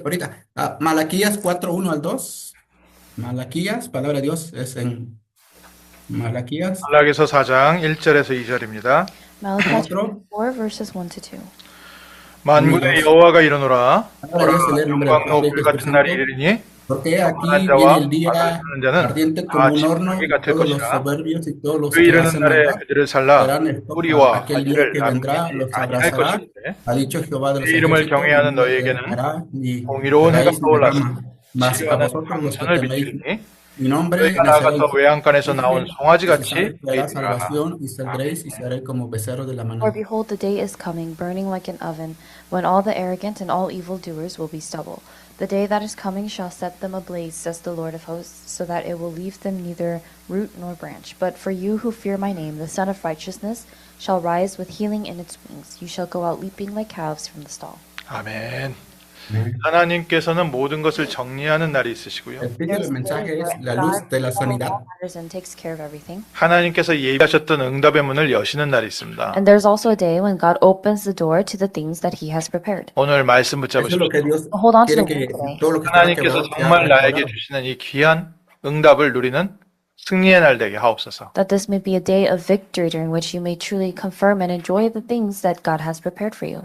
ahorita. Malaquías 4:1 al 2. Malaquías, palabra de Dios es en Malaquías 말라기서 4장 1절에서 2절입니다. Malachi chapter 4, 4, verses 1 to 2. 1 y 만군의 2. 여호와가 이르노라. Palabra de 보라, Dios se lee el nombre del 영광로 Padre, Hijo y 불같은 Espíritu 날이 Santo. 이르니 Porque 교만한 aquí viene 자와 el día 악을 하는 자는 ardiente 다 como un horno, 진흙이 y 같을 todos los 것이라. soberbios y todos los 그 que 이르는 hacen 날에 maldad 그들을 살라 serán esto. 뿌리와 Aquel día 가지를 que vendrá 나누지 los 아니할 abrazará, 것인데 ha dicho Jehová de los 내 이름을 ejércitos, y 경외하는 no les 너희에게는 dejará ni 공의로운 해가 raíz ni 떠올라서 rama. Mas a 치료하는 vosotros los que 방천을 teméis 비추리니 mi nombre 너희가 나아가서 naceréis 외양간에서 나온 Israel, y se 송아지같이 sabe que hará 되리라. salvación, y 아멘. saldréis y seréis como becerros de la For manada. behold, the day is coming, burning like an oven, when all the arrogant and all evildoers will be stubble. The day that is coming shall set them ablaze, says the Lord of hosts, so that it will leave them neither root nor branch. But for you who fear my name, the Son of Righteousness shall rise with healing in its wings. You shall go out leaping like calves from the stall. 아멘. 하나님께서는 모든 것을 정리하는 날이 있으시고요. El título del mensaje es La luz de la sanidad. And takes care of everything. 하나님께서 예비하셨던 응답의 문을 여시는 날이 있습니다. And there's also a day when God opens the door to the things that He has prepared. 오늘 말씀 Eso es lo 붙잡으십시오. que Dios Hold on to quiere the que word today. todo lo que está 하나님께서 quebrado sea 정말 나에게 restaurado. 주시는 이 귀한 응답을 누리는 승리의 날 되게 하옵소서. That this may be a day of victory during which you may truly confirm and enjoy the things that God has prepared for you.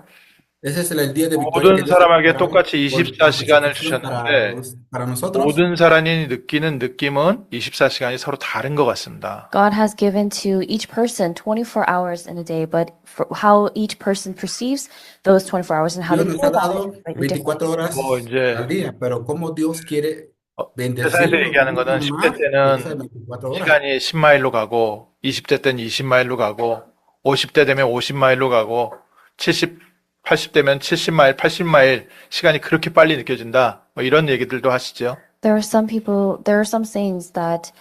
Ese es el día de victoria que 모든 Dios ha 사람에게 preparado 똑같이 por 24시간을 anticipación 주셨는데 para nosotros. 모든 사람이 느끼는 느낌은 24시간이 서로 다른 것 같습니다. God has given to each person 24 hours in a day, but for how each person perceives those 24 hours and how Dios they nos feel ha about dado it is slightly different. 24 horas 이제 al día, pero cómo Dios quiere 세상에서 bendecirnos 얘기하는 거는 más 10대 de esas 때는 24 horas. 시간이 10마일로 가고 20대 때는 20마일로 가고 50대 되면 50마일로 가고 80대면 70마일, 80마일 시간이 그렇게 빨리 느껴진다. 뭐 이런 얘기들도 하시죠. There are some sayings that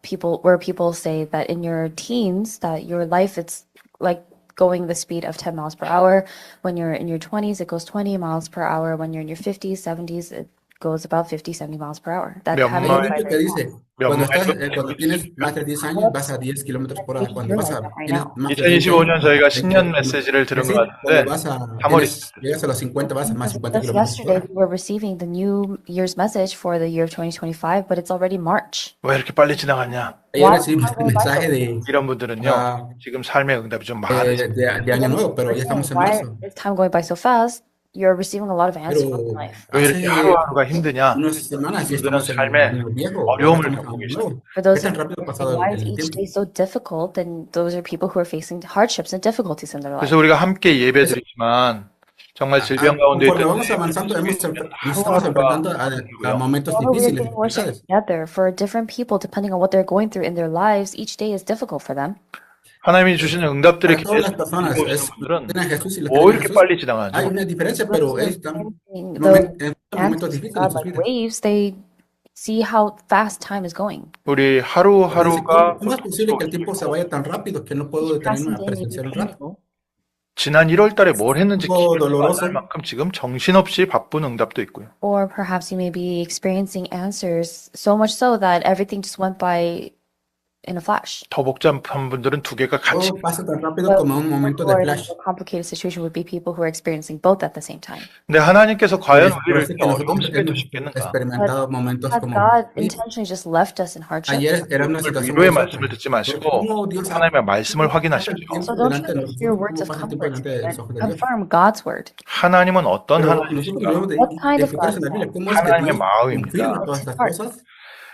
people say that in your teens that your life it's like going the speed of 10 miles per hour. When you're in your 20s, it goes 20 miles per hour. When you're in your 50s, 70s, it goes about 50, 70 miles per hour. That 몇 kind Hay un of dicho que dice, 몇 cuando tienes más de 10 años vas a 10 kilómetros por hora. Cuando tienes más de 20 2025년 años, 저희가 20 신년 kilómetros. 메시지를 들은 Así, 것 cuando 같은데 3월이 llegas a los 50 vas a más de 50 Just kilómetros por yesterday hora. we were receiving the New Year's message for the year of 2025, but it's already March. 왜 이렇게 빨리 지나갔냐? Ayer recibimos el mensaje 이런 분들은요. 지금 삶의 응답이 좀 많으세요. de Año Nuevo, pero ya estamos en Why marzo. is time going by so fast? You're receiving a lot of answers in Pero life. 왜 이렇게 hace 하루하루가 힘드냐? unas semanas ya 그들은 estamos en 삶에 Año Viejo, ahora 어려움을 estamos en 겪고 Año 계시죠. Nuevo. For ¿Qué those tan who rápido ha think, pasado why is el each tiempo? day so difficult, then those are people who are facing hardships and difficulties in their life. 그래서 우리가 함께 예배드리지만 정말 질병 가운데 Conforme 있던 vamos avanzando, estamos 하루하루가 enfrentando a momentos Although we are difíciles, doing worship dificultades. together, for different people, depending on what they're going through in their lives, each day is difficult for them. 하나님이 주시는 응답들의 Para todas las 기회를 personas, 보시는 es 분들은 creen a Jesús y los 뭐 creen a 이렇게 Jesús. 빨리 Hay 지나가는지 una diferencia, pero están en The momentos answers difíciles God de sus like vidas. waves, they see how fast time is going. 우리 Dice, 하루하루가 ¿cómo es posible que el tiempo se vaya tan rápido que no puedo Each passing detenerme a day may be presenciar un rato? painful. 지난 1월 달에 뭘 했는지 Un poco 기억도 안 날 doloroso. 만큼 지금 정신없이 바쁜 응답도 있고요. Or perhaps you may be experiencing answers so much so that everything just went by in a flash. 더 복잡한 분들은 두 개가 같이 Todo pasa tan rápido como un momento Or de in a flash. more complicated situation would be people who are experiencing both at the same time. 근데 하나님께서 과연 Por 우리를 eso 이렇게 que nosotros 어려운 속에 hemos 두시겠는가? experimentado momentos Has como God ahí. intentionally just left us in hardship? Ayer era una situación 위로의 muy 말씀을 fuerte. 듣지 마시고 ¿Cómo Dios 하나님의 말씀을 pasa el 확인하십시오. tiempo So don't delante de just hear nosotros? words ¿Cómo of pasa el tiempo comfort delante de los ojos de Dios? confirm God's word. 하나님은 어떤 Pero nosotros 하나님이신가? debemos de What kind of enfocarse en la God? Biblia. ¿Cómo es que 하나님의 Dios 마음입니다. confirma todas estas cosas?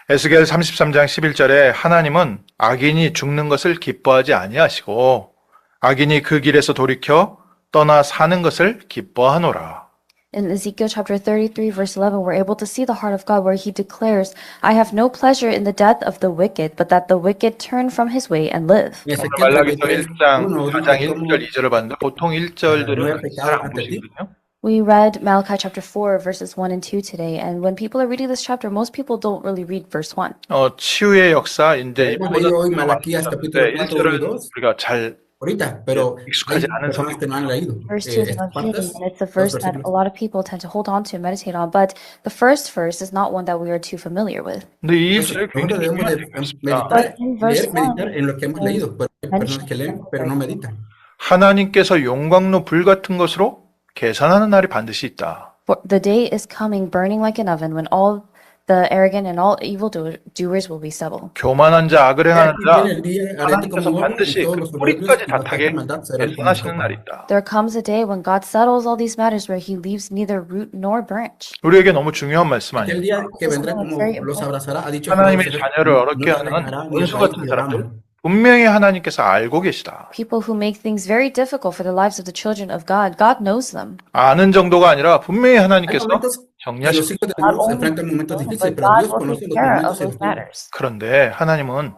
에스겔 33장 11절에 하나님은 악인이 죽는 것을 기뻐하지 아니하시고 악인이 그 길에서 돌이켜 떠나 사는 것을 기뻐하노라. In Ezekiel chapter 33, verse 11, we're able to see the heart of God where he declares, I have no pleasure in the death of the wicked, but that the wicked turn from his way and live. Y 오늘 Ezequiel 말라기서 33, 1장 1 4장 dice 1절 cómo 2절을 봤는데 보통 no 1절들은 he 잘 pecado 안 ante ti. 보시거든요. We read Malachi chapter 4, verses 1 and 2 today, and when people are reading this chapter, most people don't really read verse 1. 치유의 역사 이제 Hemos leído hoy Malaquías capítulo 4, 1 y 1절은 2 우리가 잘 ahorita, pero 익숙하지 hay 않은 personas que no han leído Verse 2 is estas about healing, partes, and it's a los verse that a versículos. lot of people tend to hold on to and meditate on, but the first verse is not one that we are too familiar with. 근데 이 Entonces, 일절이 nosotros 굉장히 debemos de 중요한 얘기입니다. meditar, In verse meditar 1, en lo que hemos leído, pero hay personas que leen, pero no meditan. 하나님께서 용광로 불 같은 것으로 계산하는 날이 반드시 있다. For the day is coming burning like an oven when all the arrogant and all evil doers will be stubble. 교만한 자, 악을 행하는 Aquí 자, viene el día ardiente como 하나님께서 un horno, y 반드시 todos 그 los soberbios 뿌리까지 y 다 los que 타게 hacen maldad serán 계산하시는 날이 consumidos. 있다. There comes a day when God settles all these matters where he leaves neither root nor branch. 우리에게 너무 중요한 말씀 Aquel 아니에요. día que vendrá como los abrazará, ha dicho Jehová, 하나님의 자녀를 no 어렵게 los 하는 dejará ni 원수 dejará 같은 que 사람들, aman. 분명히 하나님께서 알고 계시다. People who make things very difficult for the lives of the children of God, God knows them. 아는 정도가 아니라 분명히 Hay 하나님께서 momentos que los 정리하시고, hijos de Not Dios only enfrentan momentos difíciles, but pero God Dios will conoce take los care of momentos y those los tiempos. matters. 그런데 하나님은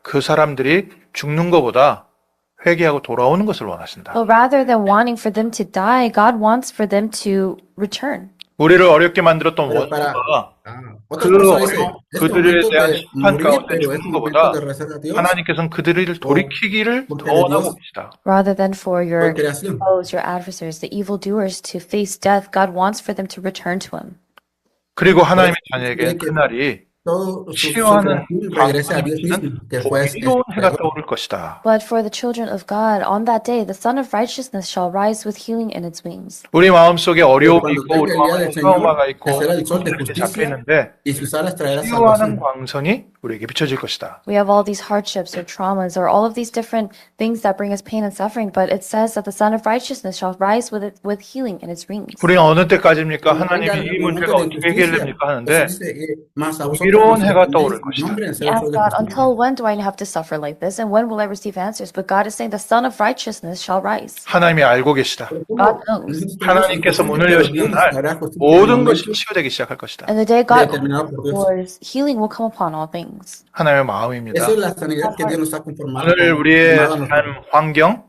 그 사람들이 죽는 것보다 회개하고 돌아오는 것을 원하신다. But rather than wanting for them to die, God wants for them to return. 우리를 어렵게 만들었던 Pero para 원수가 otra 그 persona dice, 어려운 este 그들에 momento 대한 de 심판 morir, 가운데 pero es 죽는 momento 것보다 de rezar a Dios 하나님께서는 그들을 돌이키기를 더 porque de 원하고 Dios 계시다. Rather than for your por creación. foes, your adversaries, the evildoers to face death, God wants for them to return to Him. 그리고 Por 하나님의 eso 자녀에게는 quiere que 그날이 todo su 치유하는 creación regrese a Dios 광선이 mismo, que 있는 fue 보이로운 해가 creador. 떠오를 것이다. But for the children of God, on that day, the Son of Righteousness shall rise with healing in its wings. 우리 마음속에 Pero 어려움이 cuando 있고 우리 venga el día 마음에 del 트라우마가 Señor, 있고 nacerá el sol de 이렇게 잡혀 justicia 있는데 y sus alas traerá 치유하는 salvación. 광선이 우리에게 비춰질 것이다. We have all these hardships or traumas or all of these different things that bring us pain and suffering, but it says that the Son of Righteousness shall rise with healing in its wings. 우리는 어느 때까지입니까? Cuando venga 하나님이 이 el 문제가 momento de 어떻게 해결됩니까? injusticia, 하는데 Jesús dice que más a vosotros 위로운 los 해가 entendéis, 떠오를 것이다. nombren el We ask sol de God, justicia. until when do I have to suffer like this, and when will I receive answers? But God is saying the Son of Righteousness shall rise. 하나님이 알고 계시다. Pero God ¿cómo? knows. Nosotros tenemos 하나님께서 inconsciente, 문을 pero 여시는 Dios 날 traerá justicia en el 모든 것이 momento 치유되기 시작할 것이다. And the day God opens determinado por Dios. doors, healing will come upon all things. 하나님의 마음입니다. Esa es la sanidad que Dios nos ha conformado, 오늘 우리의 conformado a nosotros. 삶 환경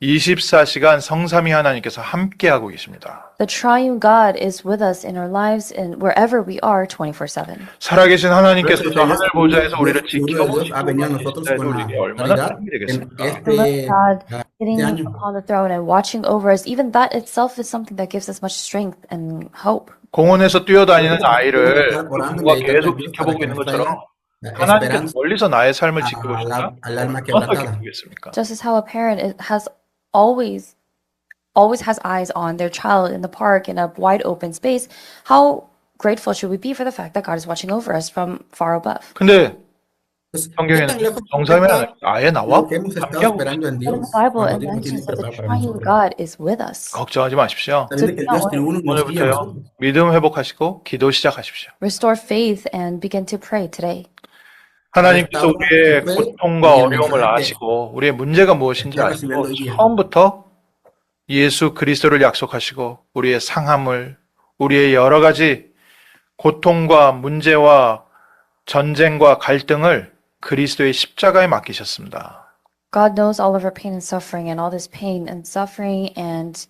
24시간 성삼위 하나님께서 함께하고 계십니다. The triune God is with us in our lives and wherever we are 24/7. 살아계신 하나님께서 Por 저 eso 하늘 Dios, 보좌에서 우리를 Dios, Dios 지켜보시고 ha venido a nosotros 계시다 해도 con la 우리에게 얼마나 caridad 도움이 en 되겠습니까? To look este, God este sitting año. upon the throne and watching over us, even that itself is something that gives us much strength and hope. 공원에서 뛰어다니는 아이를 Estar orando y 부모가 meditando 계속 en Dios para 지켜보고 que 있는 nos 것처럼 traiga la 하나님께서 esperanza 멀리서 나의 삶을 al 지켜보신다? alma 얼마나 quebrantada. 기쁘겠습니까? Just as how a parent has always has eyes on their child in the park in a wide open space, how grateful should we be for the fact that God is watching over us from far above? 근데 Pues, ¿qué 성경에는 tan lejos 정사면 está 아예 나와 lo que hemos estado 함께하고 esperando en But in Dios the Bible, cuando it Dios lo tiene mentions that the preparado para triune nosotros? God is with us. 걱정하지 마십시오. También de que el Dios triuno nos guía a 오늘부터요 nosotros. 믿음 회복하시고 기도 시작하십시오. Restore faith and begin to pray today. 하나님께서 우리의 고통과 어려움을 아시고 우리의 문제가 무엇인지 아시고 처음부터 예수 그리스도를 약속하시고 우리의 상함을 우리의 여러 가지 고통과 문제와 전쟁과 갈등을 그리스도의 십자가에 맡기셨습니다. God knows all of our pain and suffering and all this pain and suffering and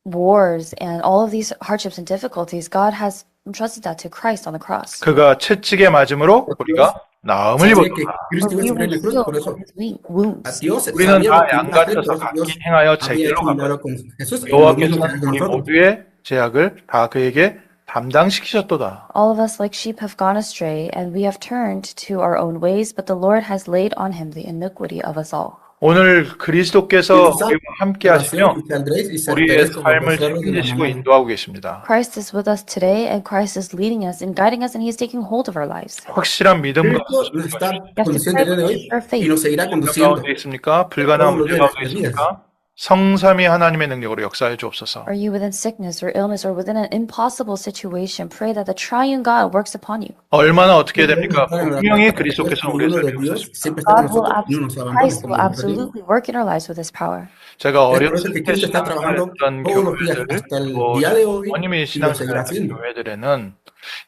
wars and all of these hardships and difficulties. God has entrusted that to Christ on the cross. 그가 채찍에 맞음으로 우리가 나음을 Sabía que 입었다. Cristo iba a We sufrir were en la cruz, healed por eso from his wounds. a Dios 우리는 sabía lo 다 que iba a hacer, 양가르쳐서 por eso Dios 각기 행하여 había 제 길로 hecho un 가고 milagro con Jesús, y lo mismo que 여호와께서는 hace con 우리 nosotros. 모두의 제약을 다 그에게 담당시키셨도다. All of us like sheep have gone astray, and we have turned to our own ways, but the Lord has laid on him the iniquity of us all. 오늘 그리스도께서 우리와 함께 하시며 Saldréis y 우리의 saltaréis como 삶을 becerros de la 책임지시고 manada. 인도하고 계십니다. Christ is with us today, and Christ is leading us and guiding us, and He is taking hold of our lives. 확실한 믿음과 Cristo nos está You have to conduciendo el día de hoy pray with y nos seguirá 불가능한 conduciendo. 가운데 있습니까? 불가능한 문제 가운데 있습니까? 성삼위 하나님의 능력으로 역사해 주옵소서. Are you within sickness or illness or within an impossible situation? Pray that the triune God works upon you. 얼마나 어떻게 됩니까? 분명히 그리스도께서 우리의 삶에 오셨습니다. God will Christ will absolutely work in our lives with His power. 제가 Por 어렸을 eso que 때 Cristo está trabajando 신앙했던 todos los días 교회들, hasta el 뭐 día de hoy 원님이 y lo seguirá 신앙했던 haciendo. 교회들에는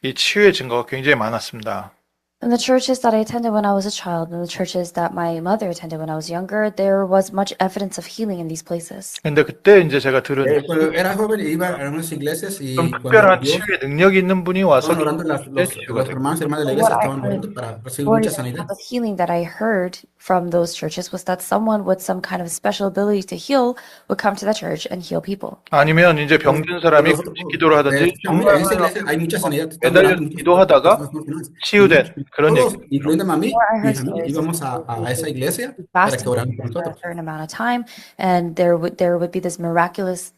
이 치유의 증거가 굉장히 많았습니다. In the churches that I attended when I was a child, and the churches that my mother attended when I was younger, there was much evidence of healing in these places. 근데 그때 이제 제가 들은 Cuando era joven iba a unas iglesias y 좀 cuando 특별한 Dios 치유의 능력이 있는 분이 와서 estaban orando, los 치유가 됩니다. hermanos y hermanas de la iglesia estaban orando para recibir Lord, mucha the sanidad. type of healing that I heard from those churches was that someone with some kind of special ability to heal would come to the church and heal people. 아니면 이제 병든 사람이 기도를 하든지 정말 En esa iglesia hay mucha sanidad. 매달려 기도하다가 치유된 그런 Todos, 얘기. incluyéndome a mí, Or I mi heard familia, stories íbamos a esa iglesia para Fasting que oraran por for a nosotros. certain amount of time, and there would be this miraculous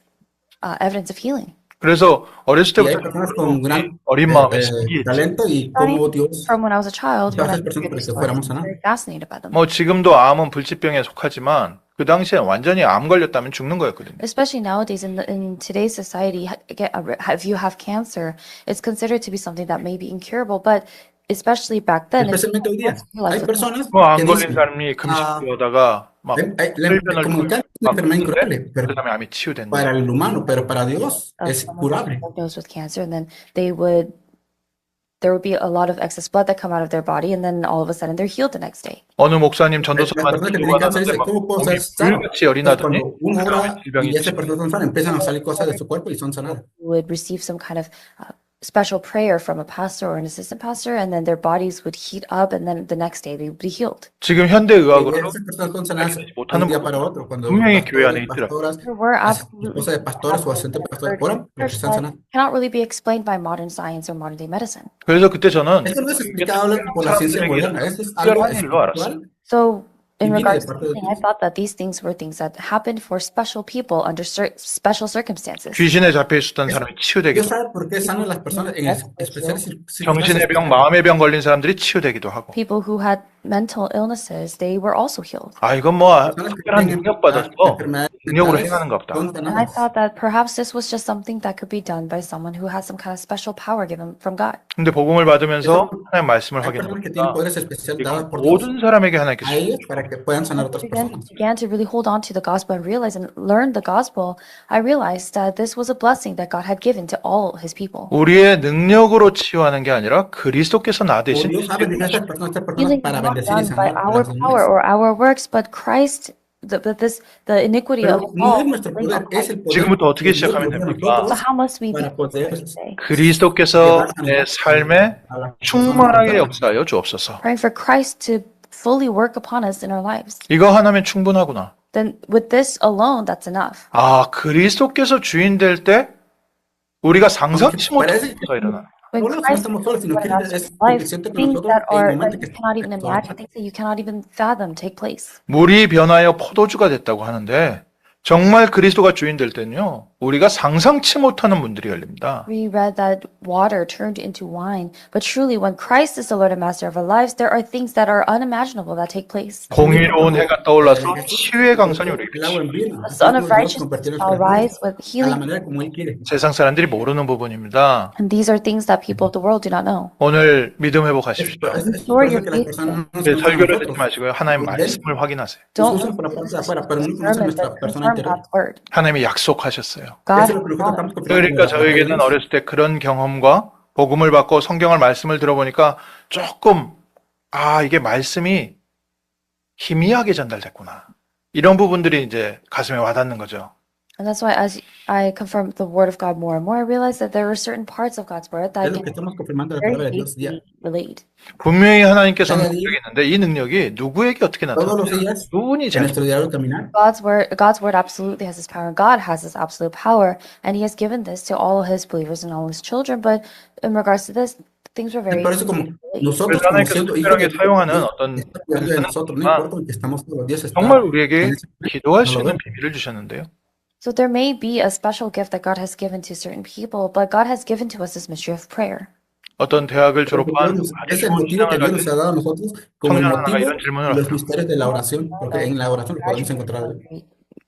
evidence of healing. 그래서 어렸을 Y hay 때부터 personas con gran 어린 마음에 신기했지. talento y Starting cómo Dios from when I was a child, usaba when a I esas personas heard para the que stories, fuéramos I'm sanados. very fascinated by them. 뭐 지금도 암은 불치병에 속하지만 그 당시에 완전히 암 걸렸다면 죽는 거였거든요. Especially nowadays in today's society, if you have cancer, it's considered to be something that may be incurable. But especially back then, if Especialmente hoy día. realize Hay that personas 뭐 암 que 걸린 dicen, 사람이 금식하다가 막 혈변을 como el cáncer es una 막 enfermedad 그러는데 incurable, 그 pero 다음에 암이 치유된다. para el humano, pero para Dios es someone got curable. diagnosed with cancer, and then there would be a lot of excess blood that come out of their body, and then all of a sudden they're healed the next day. 어느 목사님 Las 전도서만 personas que 들고 tienen cáncer 가는데 dicen, 막 ¿cómo puedo 몸이 ser sano? 불같이 Entonces, 어린하더니 cuando uno 그 다음에 ora 질병이 y esas 치유. personas son sanas, empiezan a salir cosas de su cuerpo y son sanadas. Would receive some kind of special prayer from a pastor or an assistant pastor, and then their bodies would heat up, and then the next day they would be healed. 지금 현대 Y 의학으로 esas personas son sanadas de 못하는 un día para 부분이 otro. Cuando 분명히 교회 pastores, 안에 있더라고요. pastoras, There were las absolutely esposas de pastores o asistentes de pastores oran para que church sean that sanadas. cannot really be explained by modern science or modern day medicine. 그래서 그때 저는 Esto no es 이게 explicable por la ciencia 사람들에게 moderna, esto es algo 특별한 일로 알았어요. espiritual So, y in viene de regards to parte de healing, I Dios. thought that these things were things that happened for special people under special circumstances. 귀신에 잡혀 있었던 사람이 치유되기도 Dios sabe por qué sanan las personas en especiales 정신의 병, circunstancias. 마음의 병 걸린 사람들이 치유되기도 하고. People who had mental illnesses, they were also healed. 아, 이건 뭐 Personas que 특별한 tienen 능력 받아서 enfermedades 능력으로 mentales 행하는 것 없다. son And I sanadas. thought that perhaps this was just something that could be done by someone who has some kind of special power given from God. 근데 복음을 받으면서 하나님 말씀을 Hay personas que tienen 확인하니까 poderes especiales dados 이건 por Dios 모든 사람에게 하나님께 a ellos para que puedan sanar a otras personas. Began to really hold on to the gospel and realize and learn the gospel, I realized that this was a blessing that God had given to all his people. 우리의 능력으로 치유하는 게 아니라 그리스도께서 나 O 대신 Dios ha bendecido a estas personas Healing is para not bendecir y done by sanar a our las power demás. or our works, but Christ, the iniquity Pero of no es all. nuestro poder, es el poder 지금부터 어떻게 que Dios 시작하면 nos dio a 됩니까? So nosotros how must we para be poder today? 그리스도께서 내 삶에 a las personas 충만하게 enfermas. 역사하여 주옵소서. Praying for Christ to fully work upon us in our lives. 이거 하나면 충분하구나. Then with this alone, that's enough. 아, 그리스도께서 주인 될 때 우리가 상상치 못한 Parece 일이 일어나. When no Christ estamos solos, sino que is es life, suficiente con things nosotros that en el are momento that que you cannot even imagine, things that you cannot even fathom take place. 물이 변하여 포도주가 됐다고 하는데 정말 그리스도가 주인 될 때는요. 우리가 상상치 못하는 문들이 열립니다. We read that water turned into wine, but truly when Christ is the Lord and Master of our lives, there are things that are unimaginable that take place. 공의로운 해가 떠올라서 치유의 강선이 우리에게 el agua en vino. The Son of Dios Righteousness convirtió shall nuestras rise vidas with a la healing. manera como Él quiere. 세상 사람들이 모르는 부분입니다. And these are things that people of the world do not know. 오늘 믿음 회복하십시오. Es por eso que las personas no 네, son 설교를 nosotros. 듣지 마시고요. 하나님 말씀을 확인하세요. Nos Don't usan por la parte de afuera, pero no conocen confirm it, nuestra but persona confirm interior. God's word. 하나님이 약속하셨어요. God Eso es lo que nosotros estamos confirmando. 그러니까 저에게는 어렸을 때 그런 경험과 복음을 받고 성경을 말씀을 들어보니까 조금 이게 말씀이 희미하게 전달됐구나. 이런 부분들이 이제 가슴에 와닿는 거죠. And that's why as I confirm the word of God more and more, I realize that there are certain parts of God's word that Es lo que get estamos confirmando la very palabra de Dios día. deeply relayed. 분명히 하나님께서는 하나님. 능력이 있는데 이 능력이 누구에게 어떻게 Todos los 나타나요? días, 누군이 en 잘 nuestro diario caminar, God's word absolutely has this power. And God has this absolute power, and He has given this to all His believers and all His children. But in regards to this, things were very. por eso como nosotros 그래서 como 하나님께서 siendo hijos de 특별하게 사용하는 Dios, 어떤 está cuidando de nosotros, no importa que estamos solos, Dios está 정말 우리에게 en ese plan. 기도할 수 No lo 있는 ven. 비밀을 주셨는데요. So there may be a special gift that God has given to certain people, but God has given to us this mystery of prayer. 어떤 대학을 Porque 졸업한 Dios 아주 es el 좋은 motivo que 신앙을 Dios nos 가진 ha dado a nosotros como el 청년 하나가 motivo 이런 질문을 y los 합니다. misterios de la oración, porque en la oración lo podemos encontrar. Very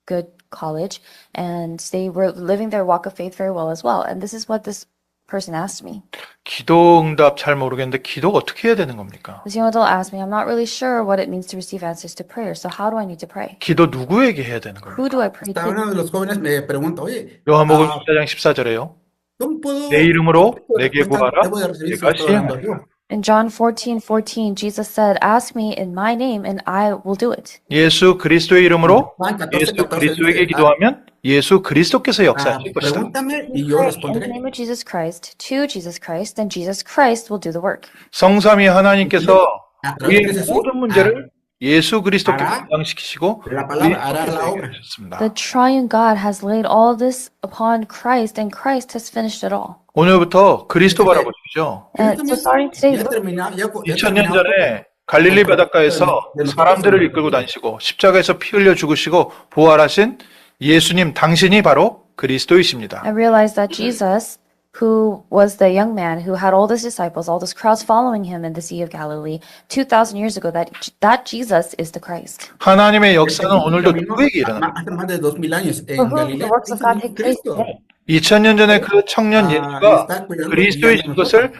good college, and they were living their walk of faith very well as well. And this is what this person asked me. 기도 응답 잘 모르겠는데 기도가 어떻게 해야 되는 겁니까? This young adult asked me, I'm not really sure what it means to receive answers to prayer, so how do I need to pray? 기도 누구에게 해야 되는 겁니까? Who do I pray Hasta to? uno de los jóvenes me pregunta, oye, 요한복음 ah, 14장 14절에요. ¿cómo puedo, 내 이름으로 qué 내게 구하라. debo de recibir si 내가 lo estoy orando a 시행하리라. Dios? In John 14:14, Jesus said, Ask me in my name, and I will do it. 예수 그리스도의 이름으로 Juan 14, 예수 14 그리스도에게 dice, 기도하면 예수 그리스도께서 역사하실 것이다. pregúntame y yo In the responderé. name of Jesus Christ, to Jesus Christ, then Jesus Christ will do the work. 성삼위 하나님께서 A través 우리의 de Jesús, 모든 문제를 예수 그리스도께 hará 감당시키시고 la palabra, hará la obra. 하셨습니다. The triune God has laid all this upon Christ, and Christ has finished it all. 오늘부터 그리스도 바라보십시오. And so starting today, Ya terminado, ya 2000년 terminado. 전에 갈릴리 바닷가에서 사람들을 이끌고 다니시고 십자가에서 피 흘려 죽으시고 부활하신 예수님 당신이 바로 그리스도이십니다. I realized that Jesus, who was the young man who had all these disciples, all those crowds following him in the Sea of Galilee 2,000 years ago, that Jesus is the Christ. 하나님의 역사는 오늘도 누구에게 일어납니다. Hace más de 2000 años For en whom the Galilea, works es of el God mismo take place Cristo. today. 2000년 전에 그 청년 예수가 그리스도이신 것을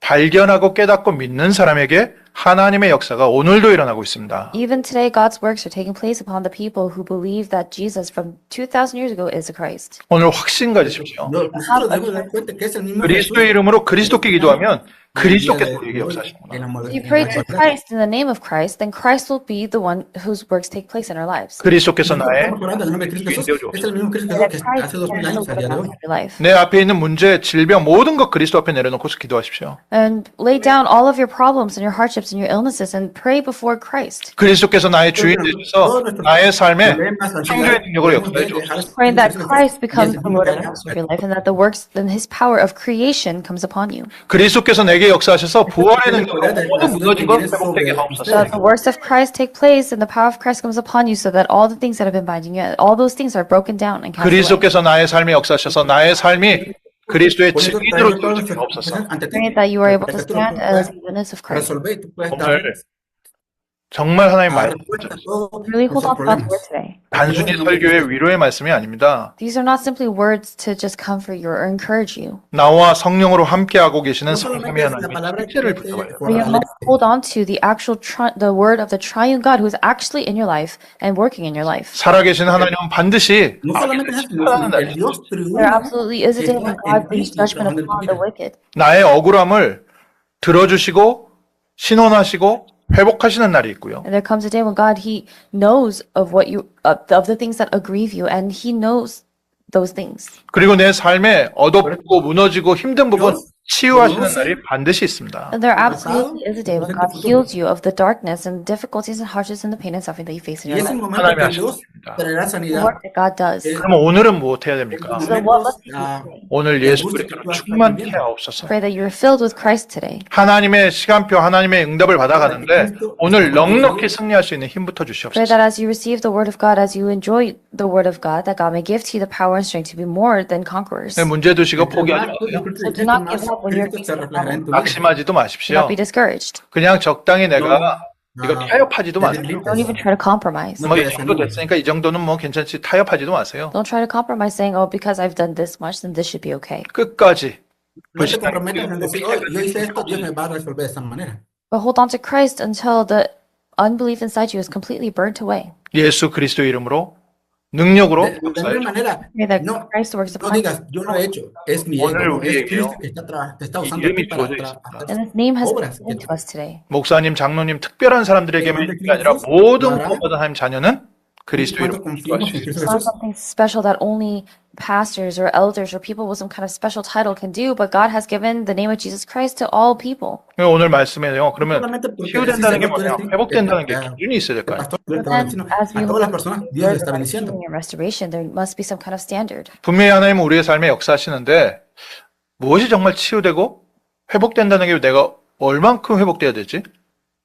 발견하고 깨닫고 믿는 사람에게 하나님의 역사가 오늘도 일어나고 있습니다. Even today, God's works are taking place upon the people who believe that Jesus from 2,000 years ago is the Christ. 오늘 확신 가지십시오. Nosotros debemos dar cuenta que es el mismo 그리스도의 이름으로 그리스도께 기도하면 그리스도께서 우리에게 역사하시는구나. If you pray to Christ in the name of Christ, then Christ will be the one whose works take place in our lives. 그리스도께서 나의 Estamos orando en el nombre de Cristo Jesús. Es el mismo Cristo That Jesús que Christ hace is 2000 the años a día de hoy. Lord of your life. 내 앞에 있는 문제, 질병 모든 것 그리스도 앞에 내려놓고서 기도하십시오. And lay down all of your problems and your hardships and your illnesses and pray before Christ. 그리스도께서 나의 주인 되셔서 나의 삶에 창조의 능력으로 역사해 주옵소서. Praying that Christ becomes the Lord and Master of your life and that the works and His power of creation comes upon you. 그리스도께서 내게 역사하셔서 부활의 능력으로 모든 무너진 것 회복되게 하옵소서. So that the works of Christ take place and the power of Christ comes upon you so that all the things that have been binding you, all those things are broken down and cast away. 그리스도께서 나의 삶에 역사하셔서 나의 삶이 그리스도의 증인으로 이루어지게 하옵소서. Praying that you are able to stand as a witness of Christ. Resolver, tú puedes 오늘 정말 하나님 말씀 Really hold on to God's word today. 단순히 설교의 위로의 말씀이 아닙니다. These are not simply words to just comfort you or encourage you. 나와 성령으로 함께하고 계시는 성삼위 하나님의 실체를 붙잡아요. But you must hold on to the actual the word of the triune God who is actually in your life and working in your life. 살아계신 하나님은 반드시 no solamente es el Dios There triuno absolutely is a day when God brings judgment upon the wicked. 나의 억울함을 들어주시고 신원하시고 회복하시는 날이 있고요. And there comes a day when God, He knows of what you of the things that aggrieve you, and He knows those things. 그리고 내 삶에 얻어붙고 무너지고 힘든 부분 치유하시는 날이 반드시 있습니다. And there absolutely is a day when God heals you of the darkness and difficulties and hardships and the pain and suffering that you face in y your es el life. momento 하나님의 que Dios 하십니다. traerá The sanidad. work that God does. 그러면 오늘은 무엇 해야 됩니까? So what must we do today? 오늘 예수 그리스도로 충만케 하옵소서. Pray that you are filled with Christ today. 하나님의 시간표, 하나님의 응답을 받아가는데 오늘 넉넉히 승리할 수 있는 힘부터 Pray 주시옵소서. that as you receive the word of God, as you enjoy the word of God, that God may give to you the power and strength to be more than conquerors. 문제 두시고 포기하지 마세요. So do not give up when you're facing a problem. 낙심하지도 Do 마십시오. not be discouraged. 그냥 적당히 내가 이거 타협하지도 마세요. Don't even try to compromise. 뭐 이 정도 됐으니까 이 정도는 뭐 괜찮지 타협하지도 마세요. Don't try to compromise saying, oh, because I've done this much, then this should be okay. 끝까지 No te comprometas en decir, oh, yo hice esto, Dios me va a resolver de esta manera. But hold on to Christ until the unbelief inside you is completely burnt away. 예수 그리스도 이름으로 능력으로 De 역사해 alguna 주옵소서. manera, Pray that no, Christ works no upon you. digas, yo lo he hecho, es mi 오늘 ego, no, es 우리에게요. Cristo que te está usando a ti 이름이 para 주어져 있습니다. And His name has been obras given to us today. 목사님, 장로님, 특별한 사람들에게만 있는 게 아니라 모든 구원받은 하나님 자녀는 그리스도 cuando 이름으로 confiamos 기도할 수 en Cristo 있습니다. It's not Jesús. something special that only pastors or elders or people with some kind of special title can do, but God has given the name of Jesus Christ to all people. 오늘 말씀에요. 그러면 Solamente porque 치유된다는 게 decís, 뭐냐? 회복된다는 게 기준이 있어야 될 거 el 아니에요. pastor le But está then, diciendo, as a we todas las personas, Dios le está learn bendiciendo. healing and restoration, there must be some kind of standard. 분명히 하나님은 우리의 삶에 역사하시는데 무엇이 정말 치유되고 회복된다는 게 내가 얼만큼 회복돼야 되지?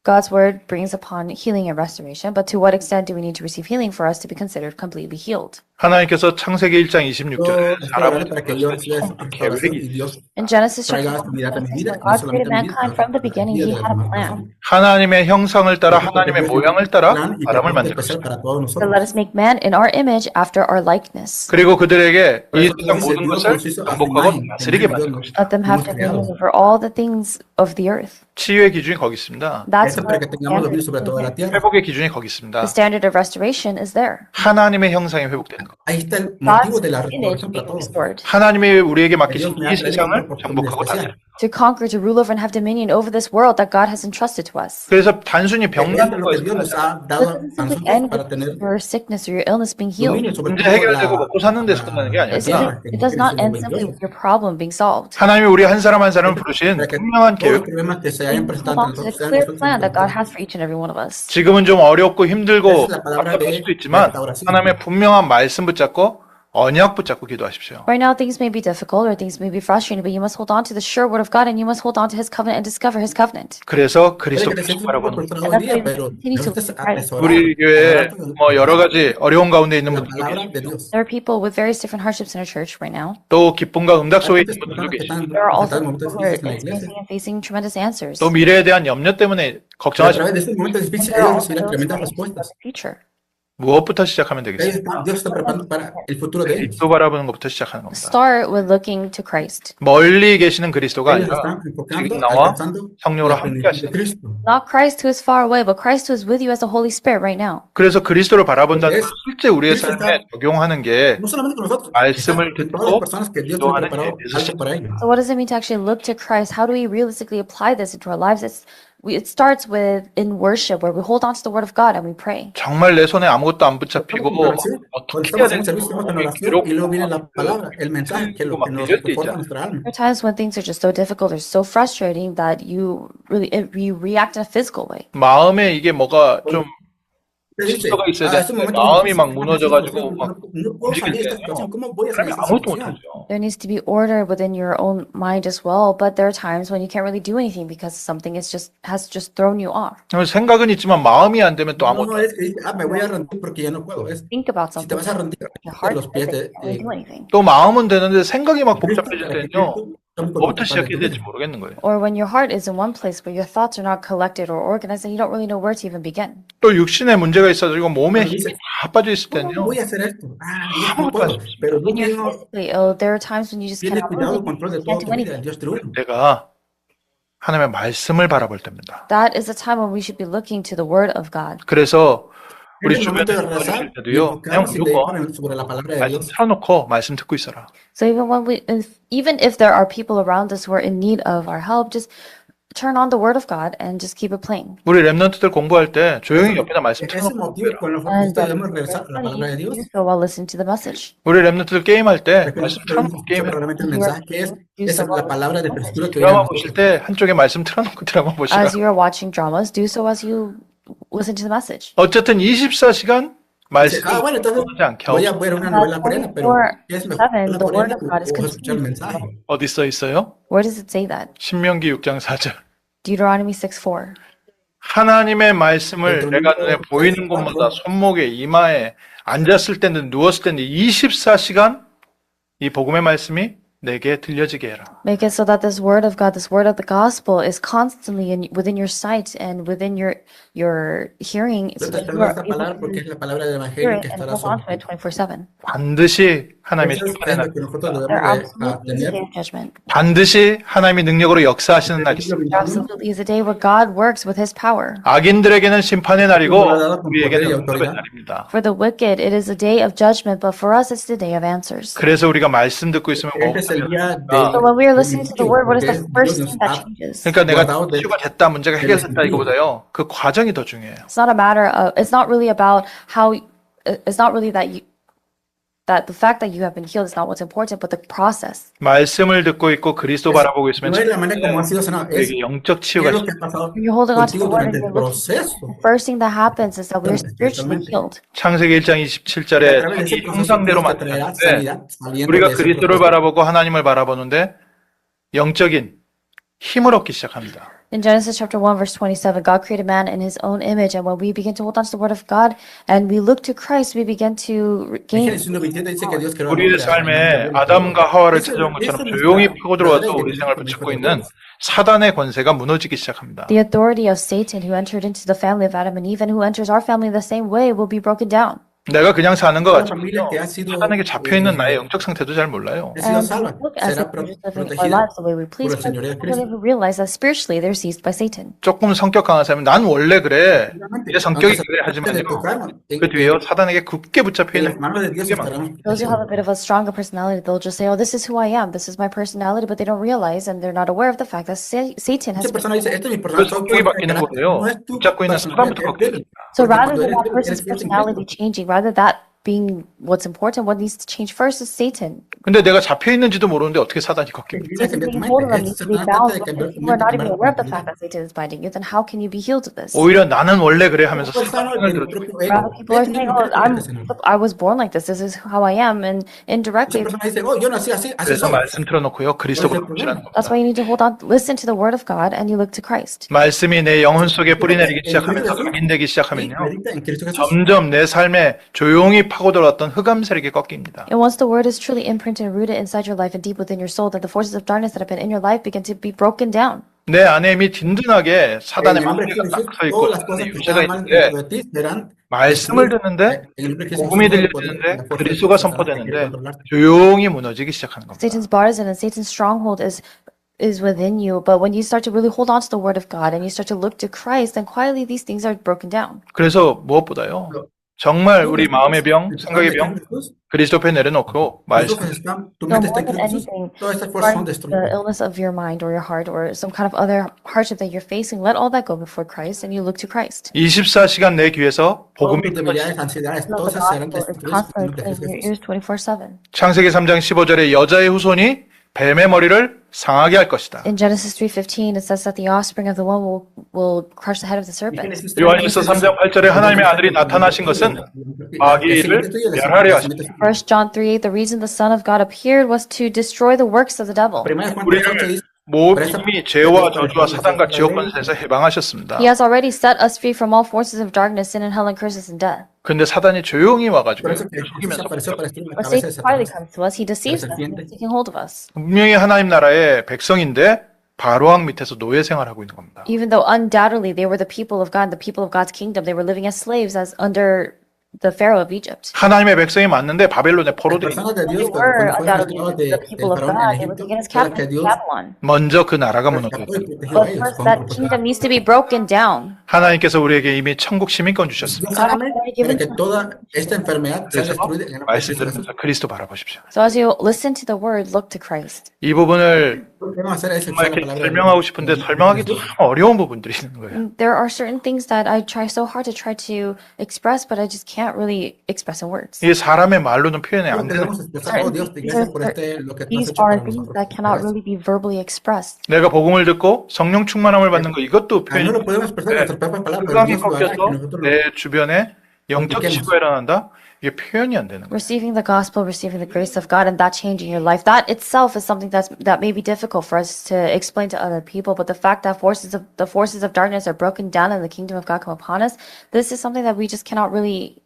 God's word brings upon healing and restoration, but to what extent do we need to receive healing for us to be considered completely healed? 하나님께서 창세기 1장 Yo 26절에 estoy orando 사람을 para que yo reciba esa restauración y Dios In Genesis chapter traiga actividad a mi 1, vida, when no God solamente created a mi vida, mankind from the beginning, He had a plan. 하나님의 형상을 따라 하나님의 모양을 따라 plan y 사람을 propósito 만들었습니다. especial para todos So nosotros. let us make man in our image after our likeness. 그리고 그들에게 이 Por eso 세상 dice, 모든 Dios 것을 nos hizo a su 정복하고 imagen, 다스리게 Dios 만든 nos- 것이다. Let them have hemos dominion creado. over all the things of the earth. 치유의 기준이 거기 있습니다. That's Eso para what que tengamos dominio sobre toda la the tierra. 회복의 기준이 거기 있습니다. standard of restoration is there. 하나님의 형상이 회복되는 것. Ahí está el God's motivo de la image restauración para being todos. restored. 하나님이 우리에게 맡기신 Dios me ha 이 traído 세상을 una oportunidad 정복하고 especial. 다스려. To conquer, to rule over, and have dominion over this world that God has entrusted to us. 그래서 단순히 Es 병나는 lo que Dios nos 거에서 ha This dado a doesn't simply nosotros end para with tener your sickness or your illness being healed. dominio sobre 문제 todo 해결되고 먹고 사는 데서 끝나는 게 아니라 It does not end simply with your problem being solved. 하나님이 우리 한 사람 한 사람을 부르신 para que 분명한 todos los 계획. problemas que se hayan Hold presentado on entre to the nosotros sean clear resueltos plan that por God Dios. has for each and every one of us. 지금은 좀 어렵고 힘들고 Esa es la palabra 답답할 de 수도 있지만 restauración. 하나님의 분명한 말씀 붙잡고 언약 붙잡고 기도하십시오. Right now, things may be difficult or things may be frustrating, but you must hold on to the sure word of God and you must hold on to His covenant and discover His covenant. 그래서 Puede 그리스도 que te 계속 sientas un poco 바라보는 frustrado 거죠. hoy día, pero Continue to necesitas look to Christ. atesorar, 우리 교회에 agarrarte 뭐 여러 가지 어려운 가운데 있는 la 분들도 palabra de 계시고 Dios. There are people with various different hardships in our church right now. 또 기쁨과 응답 Hay 속에 muchas 있는 분들도 personas que 계시고 están There are also enfrentando momentos people who are difíciles en la iglesia. experiencing and facing tremendous answers. 또 미래에 대한 염려 때문에 Pero a 걱정하시는 través de estos momentos difíciles, There are ellos also recibirán those who tremendas are anxious about respuestas. the future. 무엇부터 시작하면 되겠습니까? Dios está preparando para el futuro de ellos. 그리스도 바라보는 것부터 시작하는 겁니다. Start with looking to Christ. 멀리 계시는 그리스도가 Ellos 아니라 están enfocando, 지금 나와 alcanzando 성령으로 la 함께 plenitud de 하시는 Cristo. Not Christ who is far away, but Christ who is with you as the Holy Spirit right now. 그래서 그리스도를 바라본다는 Es- 건 실제 우리의 Cristo 삶에 está 적용하는 게 no solamente con nosotros, 말씀을 está en todas las 듣고 personas que Dios tiene 기도하는 preparado 일에서 algo para ellos. So what does it mean to actually look to Christ? How do we realistically apply this into our lives? It starts with in worship where we hold on to the word of God and we pray. 정말 내 손에 아무것도 안 붙잡히고 Cuando 어떻게 해야 estamos en un 될지 servicio, estamos en 모르고 oración y luego viene la palabra, el mensaje que 막 nos 밀릴 때 reconforta 있잖아. nuestra alma. There are times when things are just so difficult or so frustrating that you react in a physical way. 마음에 이게 뭐가 좀 Usted dice, 질서가 있어야 estos 되는데 momentos 마음이 difíciles, 막 esta 무너져가지고 situación, 막 no puedo salir de esta 움직일 situación, 때는요. ¿cómo voy a salir de 그러면 esta 아무것도 situación? 못하죠. There needs to be order within your own mind as well, but there are times when you can't really do anything because something has just thrown you off. 생각은 있지만 마음이 안 되면 또 아무것도 No es que dice, me voy a rendir porque ya no puedo. Es, Think about si te something. vas a rendir, Your a heart los says pies that you can't really de do anything. 또 마음은 되는데 생각이 막 Cristo 복잡해질 para que 때는요. Cristo tome 뭐부터 control 시작해야 de tu 될지 vida. 모르겠는 거예요. Or when your heart is in one place but your thoughts are not collected or organized and you don't really know where to even begin. 또 육신에 문제가 있어가지고 몸에 Cuando 힘이 dices, 다 빠져 있을 ¿cómo 때는요. voy a hacer esto? Dios, no 아무것도 할 수 puedo. 없습니다. Pero Dios When you're mío physically ill, there are times when you just tiene cannot cuidado, move control de and you toda can't tu do vida. anything. Dios te uno. 내가 하나님의 말씀을 바라볼 때입니다. That is the time when we should be looking to the Word of God. 그래서 En 우리 el momento 주변에 de 도와주실 rezar y 때도요. 그냥 enfocarnos y 무조건 meditar sobre la palabra de 말씀 Dios. 틀어놓고 말씀 듣고 있어라. So even if there are people around us who are in need of our help, just turn on the Word of God and just keep it playing. 우리 랩런트들 공부할 때 조용히 옆에다 말씀 Ese 틀어놓고 motivo 공부해라. con los And nosotros debemos regresar a la palabra de Dios. do so while listening to the message. 우리 랩런트들 게임할 때 Para que 말씀 nosotros 틀어놓고 debemos 게임해라. realmente el mensaje que es la palabra del Espíritu que viene 드라마 a 보실 nosotros. 때 한쪽에 말씀 틀어놓고 드라마 보시라. As you are watching dramas, do so as you listen to the message. 어쨌든 24시간 말씀 Dice, bueno, entonces 틀어놓지 않게 voy 하고 a ver una novela coreana, pero ¿qué es mejor? 24/7, ¿La the Word coreana of God is o escuchar el mensaje? 어디 써 있어요? Where does it say that? 신명기 6장 4절. Deuteronomy 6:4. 하나님의 말씀을 내가 눈에 보이는 곳마다 손목에 이마에 앉았을 때는 누웠을 때는 24시간 이 복음의 말씀이 내게 들려지게 해라. Make it so that this word of God, this word of the gospel, is constantly within your sight and within your hearing, so Yo te that you traigo are esta able palabra to porque es la palabra del hear Evangelio it que and estará hold on sobre to it 24/7. 반드시 하나님의 Eso es 심판의 lo 날, que nosotros There debemos absolutely is a tener. day of judgment. 반드시 하나님이 능력으로 역사하시는 날이 있습니다. There absolutely is a day where God works with His power. 악인들에게는 심판의 날이고 우리에게는 응답의 날입니다. For the wicked, it is a day of judgment, but for us, it's the day of answers. 그래서 우리가 말씀 듣고 있으면 Este es el día So when we are listening to the word, what is the porque first Dios thing nos that ha changes? 그러니까 내가 guardado de- 이슈가 됐다, 문제가 해결됐다 이거보다요. 그 과정이 더 중요해요. It's not a matter of. It's not really about how. It's not really that the fact that you have been healed is not what's important, but the process. 말씀을 듣고 있고 그리스도 바라보고 있으면 No es la manera como ha sido sanado, es 우리에게 영적 qué 치유가 es lo que ha pasado When you're holding on to the contigo word and durante you're el looking, proceso. the first thing that happens is that we're spiritually healed. 창세기 1장 A 27절에 través de ese 자기 proceso 형상대로 Dios te traerá 만드는데 sanidad saliendo 우리가 de ese 그리스도를 proceso. 바라보고 하나님을 바라보는데 영적인 힘을 얻기 시작합니다. In Genesis chapter 1, verse 27, God created man in His own image, and when we begin to hold on to the word of God and we look to Christ, we begin to gain. Génesis 1:27 dice que Dios creó al 우리의 hombre a 삶에 imagen de 아담과 Dios. 하와를 Esa- 찾아온 esa 것처럼 es 조용히 nuestra 파고 들어와서 verdadera 우리 생활을 identidad 붙잡고 con 있는 Dios. 사단의 권세가 무너지기 시작합니다. The authority of Satan who entered into the family of Adam and Eve and who enters our family the same way will be broken down. 내가 그냥 사는 것 Una 같지만 familia que ha sido 사단에게 잡혀있는 나의 영적 상태도 잘 몰라요. ha sido And salva, we look as será if we're just living our protegida lives the way we por please, el but señorío de we don't Cristo. even realize that spiritually they're seized by Satan. 조금 성격 강한 사람은 난 원래 그래. Realmente, 내 성격이 aunque se 그래 trate de 하지만요. tocarnos, 그 뒤에요 사단에게 굳게 붙잡혀 en 있는 las manos de Dios 그게 많아요. estaremos Those who have a protegidos. bit of a stronger personality, they'll just say, oh, this is who I am, this is my personality, but they don't realize and they're not aware of the fact that Satan has Muchas personas dicen, esta es mi 그 personalidad, 성격이 soy fuerte de 바뀌는 carácter. 거예요. No es tu 붙잡고 있는 personalidad, 사단부터 es débil. 바뀌어요. So Porque rather cuando than eres that débil, person's eres fuerte en personality Cristo. changing, rather that being what's important, what needs to change first is Satan 근데 내가 잡혀 있는지도 모르는데 어떻게 사단이 꺾입니까? Mira, Satan cambiar tu taking mente. hold of them Es needs to be Satanás bound. trata de cambiar If tu you are mente, not even cambiar tu aware of the mentalidad. fact that Satan is binding you, then how can you be healed of this? 오히려 나는 원래 그래 하면서 Pues sano 사단을 el 들어주고 propio Rather, ego. people are Tú saying, mismo "Oh, crees que eres así. look, I was born like this. This is how I am," and Muchas indirectly, personas dicen, oh, yo nací así, así 그래서 soy. 말씀 틀어놓고요. ¿Cuál es 그리스도로 el 보시라는 problema? that's 겁니다. why you need to hold on, listen to the word of God, and you look to Christ. 말씀이 내 영혼 속에 뿌리 내리기 En Cristo 시작하면서 Jesús, 각인되기 y 시작하면요. medita en Cristo Jesús. 점점 내 삶에 조용히 파고들었던 흑암 세력이 꺾입니다. And once the word is truly imprinted and rooted inside your life and deep within your soul, then the forces of darkness that have been in your life begin to be broken down. 내 안에 이미 든든하게 En 사단의 el nombre de 마귀가 Jesús, 딱 서 있고 todas las cosas 사단의 que 유세가 estaban mal 있는데 dentro de ti serán 말씀을 destruidas. 듣는데 En el nombre de Jesús, 복음이 todo el poder y 들려지는데 la fuerza de 그리스도가 Satanás que quiere 선포되는데 controlarte. 조용히 무너지기 시작하는 겁니다. Satan's bars and Satan's stronghold is within you, but when you start to really hold on to the word of God and you start to look to Christ, then quietly these things are broken down. 그래서 무엇보다요. 정말 우리 마음의 병, 생각의 병, 그리스도 앞에 내려놓고 말씀 Tu No, mente está more en than Cristo Jesús, anything, todas estas fuerzas son regarding the destruidas. illness of your mind or your heart or some kind of other hardship that you're facing, let all that go before Christ and you look to Christ. 24시간 내 귀에서 Todas 복음이 tus debilidades, ansiedades, No, todas the esas serán gospel is destruidas en el constantly nombre de playing in your Jesús. ears 24/7. 창세기 3장 15절에 여자의 후손이 뱀의 머리를 상하게 할 것이다. In Genesis 3:15, it says that the offspring of the woman will crush the head of the serpent. 요한일서 3장 8절에 하나님의 아들이 나타나신 것은 마귀를 멸하려 하십니다. 1 John 3:8, the reason the Son of God appeared was to destroy the works of the devil. Primera de Juan 3:8 dice, 이미 죄와 저주와 사단과 지옥 권세에서 해방하셨습니다. He has already set us free from all forces of darkness, sin and hell and curses and death. 근데 사단이 조용히 와가지고 por eso que Jesús 속이면서 apareció para destruir la But cabeza de Satan quietly Satanás. comes to us. He deceives us. And he's taking hold of us. 분명히 하나님 나라의 백성인데 바로왕 밑에서 노예 생활하고 있는 겁니다. Even though undoubtedly they were the people of God, the people of God's kingdom, they were living as slaves as under the Pharaoh of Egypt. 하나님의 백성이 맞는데 바벨론에 Las 포로돼 personas de They Dios, were cuando fueron undoubtedly esclavos the del people of faraón God. en They were Egipto, taken as para captives que in Dios Babylon. 먼저 그 나라가 무너져요. rescató y protegió a But ellos first, con that propósito. kingdom needs to be broken down. 하나님께서 우리에게 이미 천국 시민권 주셨습니다. Dios hágame para que toda esta enfermedad sea 그래서 destruida en el nombre de 말씀 Jesús. 들으면서 그리스도 바라보십시오. So as you listen to the word, look to Christ. 이 부분을 Lo que vamos a hacer es 정말 usar la 이렇게 palabra de 설명하고 Dios. 싶은데 설명하기 참 어려운 부분들이 있는 거예요. There are certain things that I try so hard to try to express, but I just can't really express in words. 이게 사람의 말로는 표현이 안 Lo que 되는 debemos expresar, oh Dios, gracias por lo que tú has These hecho are para things nosotros. that cannot Gracias. really be verbally expressed. 내가 복음을 듣고 성령 충만함을 받는 거 이것도 Ah, no 표현이 lo podemos expresar en nuestras propias palabras, pero 흑암이 Dios lo hará y 꺾여서 nosotros lo 내 주변에 영적 치유가 일어난다? 이게 표현이 안 되는 거예요. Receiving the gospel, receiving the grace of God, and that changing your life, that itself is something that may be difficult for us to explain to other people. But the fact that the forces of darkness are broken down and the kingdom of God come upon us, this is something that we just cannot really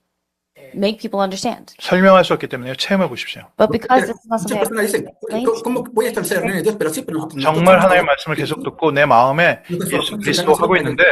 make people understand. 설명할 수 없기 때문에 체험해 보십시오. But because this is not Muchas something I personas can dicen, explain, ¿cómo voy a establecer el reino de Dios? Pero sí, pero nosotros 정말 somos 하나님의 todos- 말씀을 계속 듣고 내 마음에 예수 그리스도 하고 있는데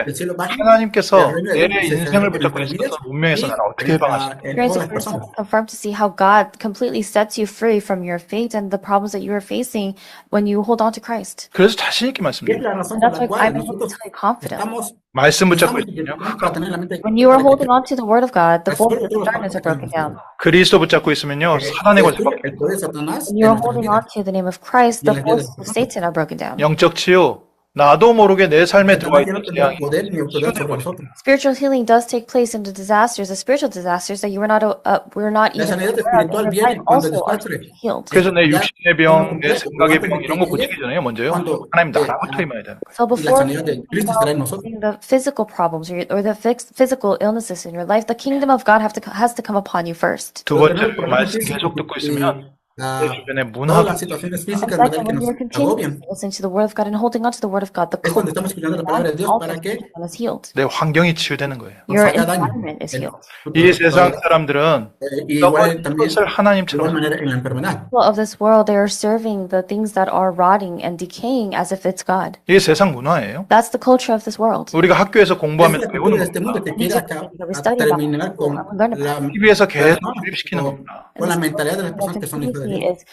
하나님께서 내 인생을 붙잡고 있어서 운명에서 나를 어떻게 해방하실까? experience it first confirm to see how God completely sets you free from your fate and the problems that you are facing when you hold on to Christ. 그래서 자신 있게 Y es 말씀드립니다. la razón That's por la why I'm cual able to nosotros tell you confident. estamos 말씀 붙잡고 estamos 있으면요. para tener la mente When you are para que holding on to the word of God, the forces of darkness are broken down. 그리스도 붙잡고 있으면요. 사단의 권세 destruye el poder de Satanás When en you are nuestra holding vida. on to the name of Christ, the forces of Satan are broken down. 영적 치유 나도 모르게 내 삶에 들어와 Satanás ya no 있는 tendrá 재앙이 poder ni autoridad sobre nosotros. Spiritual healing does take place in the disasters, the spiritual disasters that we're not La even sanidad aware of. espiritual Your viene life cuando el also are desastre healed. 그래서 내 ya 육신의 병, 내 생각의 병 이런 거 고치기 전에 먼저요. 하나님 나라부터 임해야 되는 거예요. So y la before sanidad de Cristo estará en nosotros. the physical problems or the physical illnesses in your life, the kingdom of God has to come upon you first. 두 번째로 말씀 계속 듣고 있으면 내 주변에 Todas 문화가 las situaciones And físicas ¿verdad? second, que when nos you're continuing agobian, listening to the word of God and holding on to the word of God, the es cuando estamos escuchando la palabra de Dios para que is healed. 내 환경이 치유되는 거예요. Your nos haga daño. environment is healed. 이 세상 사람들은 Igual también, 것을 de igual 하나님처럼 manera en la enfermedad. People of this world, they are serving the things that are rotting and decaying as if it's God. 이게 세상 문화예요. That's the culture of this world. 우리가 학교에서 Es 공부하면서 la cultura 배우는 de este mundo 겁니다. que quiere terminar con la TV에서 계속 주입시키는 겁니다. con la mentalidad de las personas que son hijos de Dios. is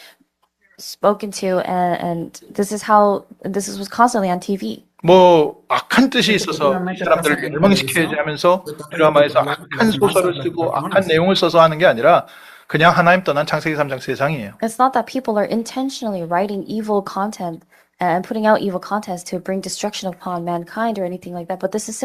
spoken to, and this is what's constantly on TV. 뭐 악한 뜻이 있어서 이 사람들을 멸망시켜야지 하면서 드라마에서 악한 소설을 쓰고 악한 내용을 써서 하는 게 아니라 그냥 하나님 떠난 창세기 3장 세상이에요. It's not that people are intentionally writing evil content and putting out evil contents to bring destruction upon mankind or anything like that. But this is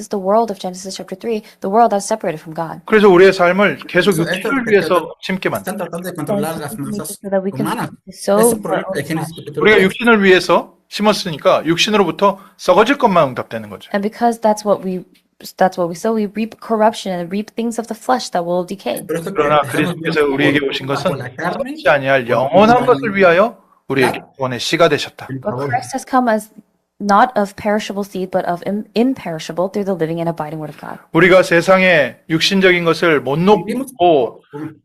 the world of Genesis chapter 3, the world that's separated from God. 그래서 우리의 삶을 계속 Eso es 육신을 porque 위해서 심게 만든. están tratando de controlar las masas So that we can humanas. sow Ese es el for our problema de Génesis capítulo 우리가 3. 육신을 위해서 심었으니까 육신으로부터 썩어질 것만 응답되는 거죠. And because that's what we sow, we reap corruption and reap things of the flesh that will decay. Por eso que 그러나 dejamos 그리스도께서 우리에게 오신 bajo 것은 la carne, 썩지 아니할 영원한 것을 위하여 우리에게 구원의 씨가 되셨다. el But favor. Christ has come as not of perishable seed, but of imperishable through the living and abiding word of God. 우리가 세상의 육신적인 것을 못 Vivimos 놓고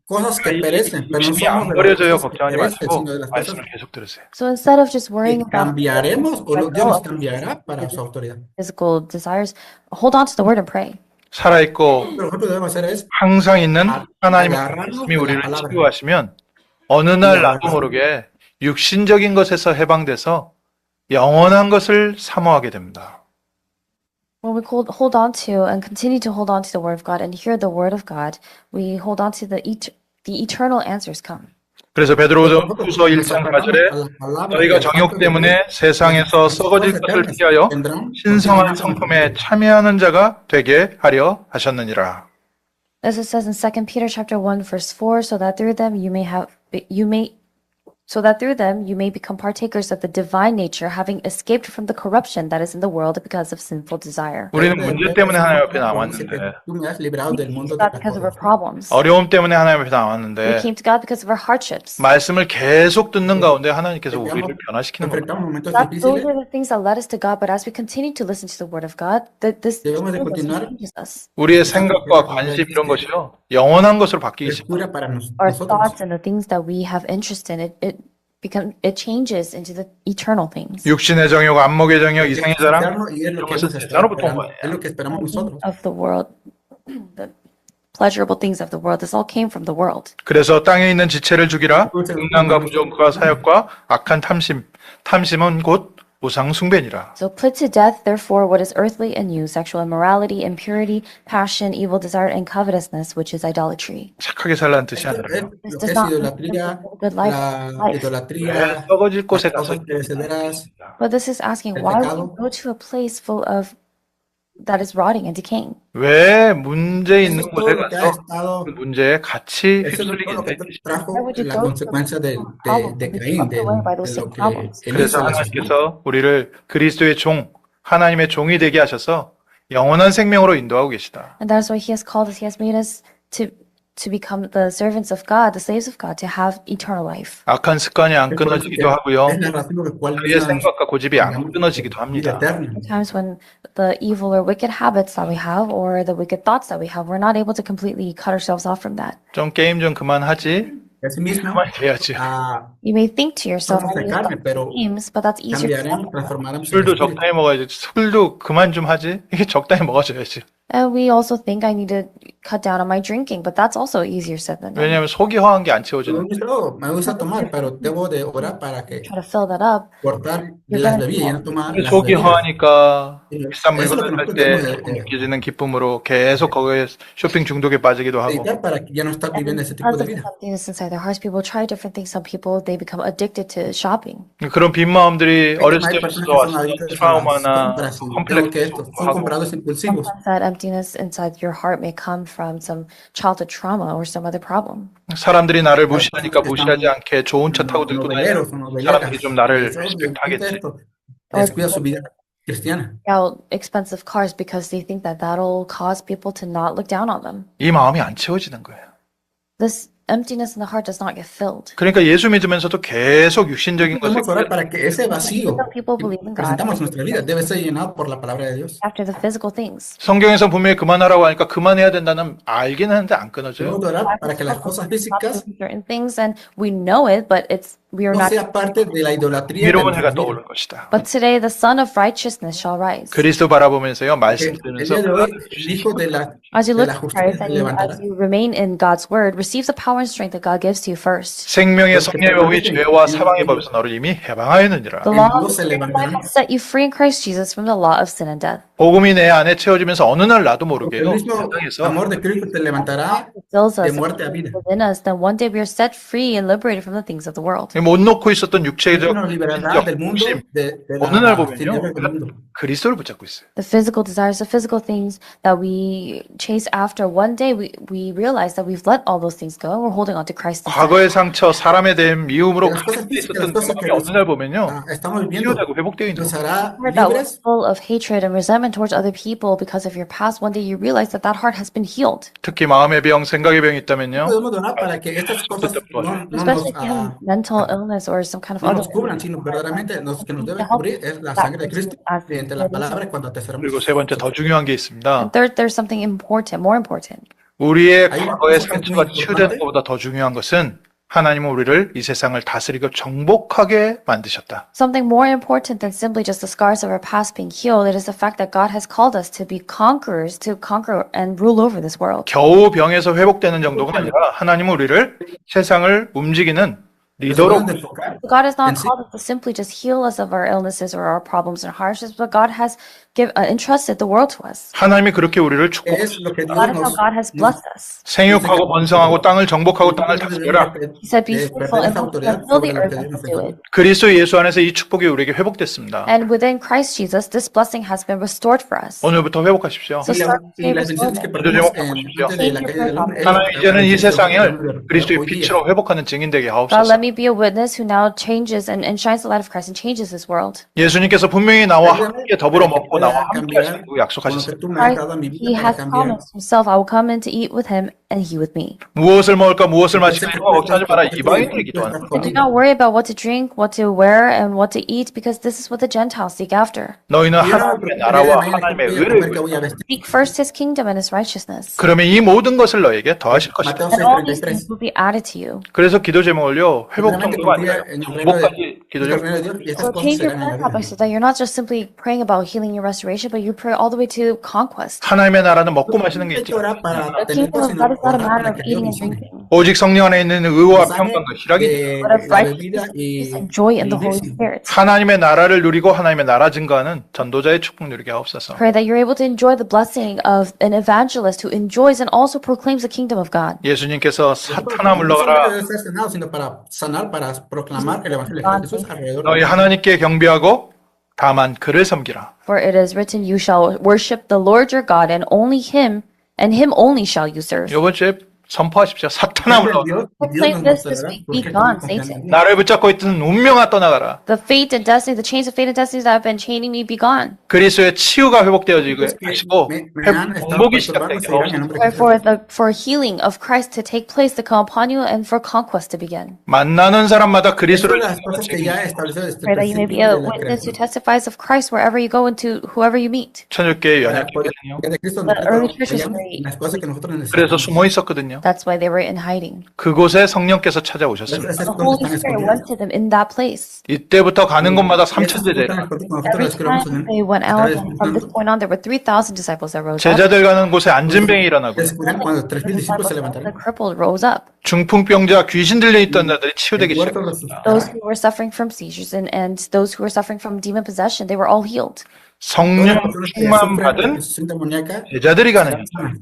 cosas que perecen, pero no 육신이 안 somos de las 버려져요. cosas que 걱정하지 perecen, 마시고 sino de las cosas 말씀을 계속 들으세요. So instead of just worrying que about cambiaremos o Dios nos cambiará para su autoridad. physical desires, hold on to the word and pray. 살아있고 Lo que nosotros debemos hacer es 항상 있는 하나님의 말씀이 우리를 치유하시면 어느 날 나도 모르게 육신적인 것에서 해방돼서 영원한 것을 사모하게 됩니다. When we hold on to and continue to hold on to the word of God and hear the word of God, we hold on to the eternal answers come. 그래서 베드로후서 1장 4절에 너희가 정욕 때문에 세상에서 썩어질 것을 피하여 신성한 성품에 참여하는 자가 되게 하려 하셨느니라. As it says in 2 Peter chapter 1 verse 4, so that through them you may become partakers of the divine nature, having escaped from the corruption that is in the world because of sinful desire. 우리는 문제 때문에 하나님 앞에 나왔는데, Tú me has librado del mundo de God las because of our cosas. problems. 어려움 때문에 하나님 앞에 We 나왔는데, came to God because of our hardships. 말씀을 계속 듣는 가운데 하나님께서 우리를 변화시키는 겁니다. Enfrentamos momentos Those difíciles, are the things that led us to God, but as we continue to listen to the word of God, this debemos de continuar. changes us. 우리의 생각과 관심 이런 것이요 영원한 것으로 바뀌기 Es 시작합니다. cura para Our nosotros. thoughts and the things that we have interest in, it changes into the eternal things 육신의 정욕, 안목의 정욕, Es 이상의 자랑 eterno y es lo que 이것은 hemos estado 세상으로부터 온 esperando. 거예요. Es lo que esperamos nosotros. of the world. The pleasurable things of the world. This all came from the world. 그래서 땅에 있는 지체를 죽이라. 음란과 부정과 사욕과 악한 탐심은 곧 우상 숭배니라. So put to death, therefore, what is earthly in you, sexual immorality, impurity, passion, evil desire, and covetousness, which is idolatry. 착하게 살라는 뜻이 Es 아니라 lo que es idolatría, la idolatría, 썩어질 곳에 las 가서 cosas perecederas, But this is asking, El why would pecado. you go to a place full of that is rotting and decaying? 왜 문제 있는 Eso es todo 곳에 lo que ha 가서 estado, 그 문제에 같이 eso es todo lo 휩쓸리게 que 되지. trajo Why would you la go to consecuencia de problems de and be Caín, swept away by those de same lo que problems? él 그래서 hizo a la sociedad. 하나님께서 우리를 그리스도의 종, 하나님의 종이 되게 하셔서 영원한 생명으로 인도하고 계시다. And that is why He has called us. He has made us to become the servants of God, the slaves of God, to have eternal life. 악한 습관이 안 끊어지기도 하고요. Es la razón por la cual 우리의 Dios 생각과 고집이 안 nos 끊어지기도 vida 합니다. eterna. Times when the evil or wicked habits that we have, or the wicked thoughts that we have, we're not able to completely cut ourselves off from that. 좀 게임 좀 그만하지. Asimismo, 그만해야지. You may think to yourself, Somos de carne, pero games, but that's easier. cambiaremos, transformaremos el 술도 espíritu. 적당히 먹어야지. 술도 그만 좀 하지. 이게 적당히 먹어줘야지. And we also think I need to cut down on my drinking, but that's also easier said than done. 왜냐하면 속이 허한 게 안 Yo 채워지는. digo, "Oh, me gusta tomar, pero debo de orar para que Try to fill that up. cortar de las bebidas y no tomar las 속이 bebidas. 허하니까 비싼 Eso es 물건을 lo que 살 nosotros 때 debemos 조금 de 느껴지는 기쁨으로 계속 거기에 쇼핑 중독에 빠지기도 하고. evitar para que ya no estar viviendo ese tipo Because de of vida. something that's inside their hearts, people try different things. Some people, they become addicted to shopping. 그런 빈 마음들이 어렸을 Hay 때부터 personas que son 왔을 adictas a las 트라우마나 compras y tengo que esto, 컴플렉스도 son 하고. comprados impulsivos. Sometimes that emptiness inside your heart may come from some childhood trauma or some other problem. 사람들이 나를 무시하니까 무시하지 않게 좋은 차 타고 들고 다니는 Novelleros o noveleras. 사람들이 좀 나를 Eso, 리스펙트하겠지. esto, descuida su vida cristiana. Out expensive cars because they think that that'll cause people to not look down on them. 이 마음이 안 채워지는 거예요. This emptiness in the heart does not get filled. 그러니까 예수 믿으면서도 계속 육신적인 것을 Podemos orar para que ese vacío Some people que believe in God presentamos en nuestra vida debe ser llenado por la palabra de Dios. after the physical things. 성경에서 분명히 그만하라고 하니까 그만해야 된다는 알긴 하는데 안 끊어져요. Debemos de orar para que las cosas físicas Certain things, and we know it, but we are no not. sea parte de la idolatría de 미로운 해가 nuestra vida. 떠오를 것이다. But today, the Son of Righteousness shall rise. 그리스도 바라보면서요 말씀 El 들으면서 día de hoy, el Hijo de la As you look la to justicia Christ se and levantará. as you remain in God's word, receive the power and strength that God gives to you first. 생명의 성령의 죄와 사망의 법에서 너를 이미 해방하였느니라. The law of Dios se levantará. has set you free in Christ Jesus from the law of sin and death. 복음이 내 안에 채워지면서 어느 날 나도 Porque el 모르게요. mismo 세상에서 amor de Cristo te levantará It fills de us muerte a vida. within us, then one day we are set free and liberated from the things of the world. 못 놓고 있었던 Cristo 육체적 nos liberará 육적 del mundo, 욕심 de 어느 날 las 보면요 tinieblas del 우리가 mundo. 그리스도를 붙잡고 있어요. The physical desires, the physical things that we chase after, one day we realize that we've let all those things go and we're holding on to Christ instead. 과거의 상처, 사람에 대한 미움으로 De las cosas 가득 físicas, las 있었던 cosas que 경험이 어느 날 보면요 estamos viviendo, 치유되고 회복되어 있는 nos 거예요. hará Heart that was libres. full of hatred and resentment towards other people because of your past, one day you realize that that heart has been healed. 특히 마음의 병, 생각의 병이 있다면요 Podemos orar para que estas cosas no nos, Especially if you have mental illness or some kind of no other nos cubran, sino verdaderamente que nos debe to help cubrir es la that sangre de Cristo person mediante la palabra cuando atesoramos. 그리고 세 번째 더 중요한 게 있습니다. And third, there's something important, more important. 우리의 Hay una 과거의 cosa que es 상처가 muy 치유되는 importante. 것보다 더 중요한 것은 하나님은 우리를 이 세상을 다스리고 정복하게 만드셨다. Something more important than simply just the scars of our past being healed, it is the fact that God has called us to be conquerors, to conquer and rule over this world. 겨우 병에서 회복되는 정도가 아니라 하나님은 우리를 세상을 움직이는 리더로 Nos debemos de enfocar God has not en sí. called us to simply just heal us of our illnesses or our problems and hardships, but God has entrusted the world to us. 하나님이 그렇게 우리를 축복하셨다. Es lo que Dios That is how nos God has blessed us. 생육하고 번성하고 땅을 정복하고 땅을 다스려라. He said, "Be de fruitful perder and esa autoridad fill sobre the lo earth que and Dios nos subdue dio. it." 그리스도 예수 안에서 이 축복이 우리에게 회복됐습니다. And within Christ Jesus, this blessing has been restored for us. 오늘부터 회복하십시오. So Y, start y today las bendiciones que restored. perdimos antes de la caída del hombre, 하나님 이제는 이 세상을 그리스도의 hoy día. 빛으로 회복하는 증인 되게 God, 하옵소서. let me be a witness who now changes and shines the light of Christ and changes this world. 예수님께서 분명히 나와 함께 더불어 먹고 나와 함께 하신다고 Con lo que 약속하셨습니다. tú me has Christ, dado a mi vida He para has cambiar. promised Himself, I will come in to eat with Him and He with me. 무엇을 먹을까 무엇을 마실까 이런 거 걱정하지 마라. 이방인들이 기도하는 And do 거예요. not worry about what to drink, what to wear, and what to eat, because this is what the Gentiles seek after. 너희는 Y yo no me 하나님의 preocuparía 나라와 de mañana 하나님의 qué 의를 comer, qué voy a 구하라. vestir. Seek first His kingdom and His righteousness, 그러면 이 모든 것을 너에게 더하실 것이다. Mateo and all these 6:33. things will be added to you. 그래서 기도 제목을요 회복 Realmente 정도가 아니라 confía en el reino 정복까지 기도 del 제목. reino de Dios y estas So cosas change your serán prayer topic añadidas. so that you're not just simply praying about healing and restoration, but you pray all the way to conquest. 하나님의 나라는 먹고 마시는 게 Hay 있지. que orar para The tener kingdom cosas, of sino God is not a orar matter para of que Dios eating nos and sane. drinking, 오직 성령 안에 있는 의와 Nos sane 평강과 희락이 de but of la bebida righteousness, peace, y and joy in the Holy vivirse. Spirit. 하나님의 나라를 누리고 하나님의 나라 증거하는 전도자의 축복 누리게 하옵소서. Pray that you're able to enjoy the blessing of an evangelist who enjoys and also proclaims the kingdom of God. 예수님께서 사탄아 No 물러가라. solamente debe ser sanado, sino para sanar, para proclamar el evangelio de Jesús alrededor 너희 del mundo. 하나님께 경배하고 다만 그를 섬기라. For it is written, "You shall worship the Lord your God, and him only shall you serve." 이번 주에 선포하십시오. 사탄아 물러가라. Dios, y Dios Proclaim nos this mostrará week. por Be qué gone, estamos confiando Satan. en Dios. 나를 붙잡고 있던 운명아 떠나가라. The fate and destiny, the chains of fate and destiny that have been chaining me, be gone. 그리스도의 치유가 회복되어지고 Es que 하시고 me han estado 공복이 perturbando, 시작되게 se irán en 하옵소서. nombre de Jesús. For healing of Christ to take place, to come upon you, and for conquest to begin. 만나는 사람마다 Estas 그리스도를 son las cosas que ya he establecido desde Pray el that you may be principio a de la witness who creación. testifies of Christ wherever you go and to whoever you meet. 천주교회 Para poder- 연약했거든요. de Cristo The early nosotros church was veíamos very- las cosas que nosotros 그래서 necesitamos. 숨어 있었거든요. That's why they were in hiding. 그곳에 성령께서 찾아오셨습니다. Esas The cosas Holy están Spirit escondidas. went to them in that place. 이때부터 가는 곳마다 Y esas cosas están 삼천제자. escondidas. Nosotros Every las escribamos time they went a out, través del and from this Espíritu Santo. point on, there were 3,000 disciples that rose up. 제자들 가는 곳에 앉은 병이 일어나고요. Descubrirán cuando 3,000 discípulos se The levantaron. crippled rose up. 중풍병자 귀신 들려 있던 자들이 치유되기 El muerto 시작합니다. Those resucitará. who were suffering from seizures and those who were suffering from demon possession, they were all healed. 성령 Todas las personas que 충만 sufren 받은 de posesión demoníaca 제자들이 가는 길.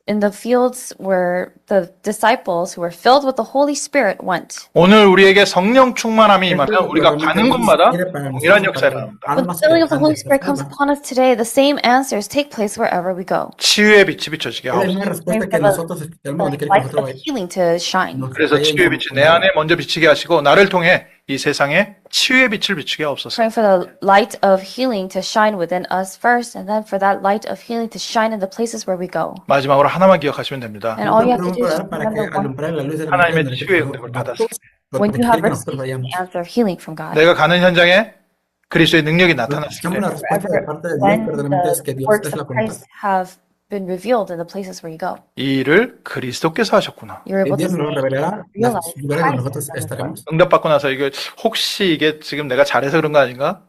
In the fields where the disciples who were filled with the Holy Spirit went. 오늘 우리에게 성령 충만함이 임하면 우리가 가는 곳마다 동일한 역사를 합니다. When the filling of the Holy Spirit comes upon us today, the same answers take place wherever we go. 치유의 빛이 비춰지게 Es la 하옵소서. misma respuesta que nosotros tenemos donde quiera que Light nosotros of vayamos. healing to shine. 그래서 치유의 빛이 내 안에 먼저 비치게 하시고 나를 통해 이 세상에 치유의 빛을 비추게 하옵소서. Praying for the light of healing to shine within us first, and then for that light of healing to shine in the places where we go. 마지막으로 하나만 기억하시면 됩니다. And all you have to Podemos do is orar para que remember one alumbrar la luz del 하나님의 Evangelio 치유의 donde 응답을 nosotros- 받았을 때 when donde you have quiera que nosotros received vayamos. the answer of healing from God. 내가 가는 현장에 그리스도의 능력이 나타났을 Escuchamos la 때 respuesta de parte de Dios, When verdaderamente es que the Dios works es la of Christ voluntad. have been revealed in the places where you go, 이 일을 그리스도께서 하셨구나. you're Y able to Dios nos see revelará and realize los lugares donde nosotros Christ. estaremos. 응답받고 나서 이게 혹시 이게 지금 내가 잘해서 그런 거 아닌가?